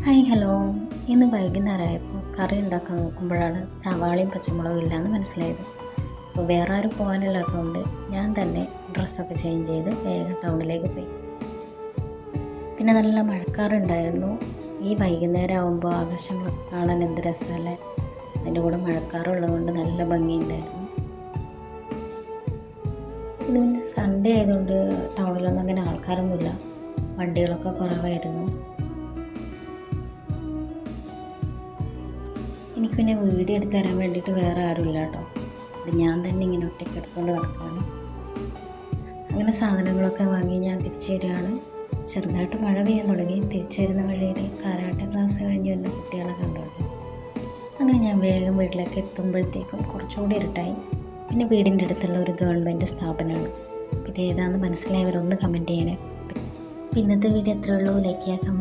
Hi hello. ഇന്ന് വൈകുന്നേരമായപ്പോൾ കറി ഉണ്ടാക്കാൻ നോക്കുമ്പോഴാണ് സവാളയും പച്ചമുളകും ഇല്ലയെന്ന് മനസ്സിലായത്. അപ്പോൾ വേറെ ആരും പോകാനില്ലാത്തതുകൊണ്ട് ഞാൻ തന്നെ ഡ്രസ്സൊക്കെ ചേഞ്ച് ചെയ്ത് വേഗം ടൗണിലേക്ക് പോയി. പിന്നെ നല്ല മഴക്കാറുണ്ടായിരുന്നു. ഈ വൈകുന്നേരം ആകുമ്പോൾ ആകാശങ്ങളൊക്കെ കാണാൻ എന്ത് രസമല്ലേ. അതിൻ്റെ കൂടെ മഴക്കാറുള്ളതുകൊണ്ട് നല്ല ഭംഗിയുണ്ടായിരുന്നു. ഇത് പിന്നെ സൺഡേ ആയതുകൊണ്ട് ടൗണിലൊന്നും അങ്ങനെ ആൾക്കാരൊന്നുമില്ല, വണ്ടികളൊക്കെ കുറവായിരുന്നു. എനിക്ക് പിന്നെ വീഡിയോ എടുത്ത് തരാൻ വേണ്ടിയിട്ട് വേറെ ആരുമില്ല കേട്ടോ. അത് ഞാൻ തന്നെ ഇങ്ങനെ ഒറ്റയ്ക്ക് എടുത്തുകൊണ്ട് നടക്കുകയാണ്. അങ്ങനെ സാധനങ്ങളൊക്കെ വാങ്ങി ഞാൻ തിരിച്ചു വരികയാണ്. ചെറുതായിട്ട് മഴ പെയ്യാൻ തുടങ്ങി. തിരിച്ചു വരുന്ന വഴിയിൽ കരാട്ടെ ക്ലാസ് കഴിഞ്ഞ് വരുന്ന കുട്ടികളെ കണ്ടുകൊണ്ട് അങ്ങനെ ഞാൻ വേഗം വീട്ടിലേക്ക് എത്തുമ്പോഴത്തേക്കും കുറച്ചുകൂടി ഇരുട്ടായി. പിന്നെ വീടിൻ്റെ അടുത്തുള്ള ഒരു ഗവൺമെൻറ് സ്ഥാപനമാണ്. ഇത് ഏതാണെന്ന് മനസ്സിലായവരൊന്ന് കമൻറ്റ് ചെയ്യണേ. ഇന്നത്തെ വീഡിയോ എത്രയുള്ളൂ. ലൈക്ക് ചെയ്യുക, കമൻറ്റ്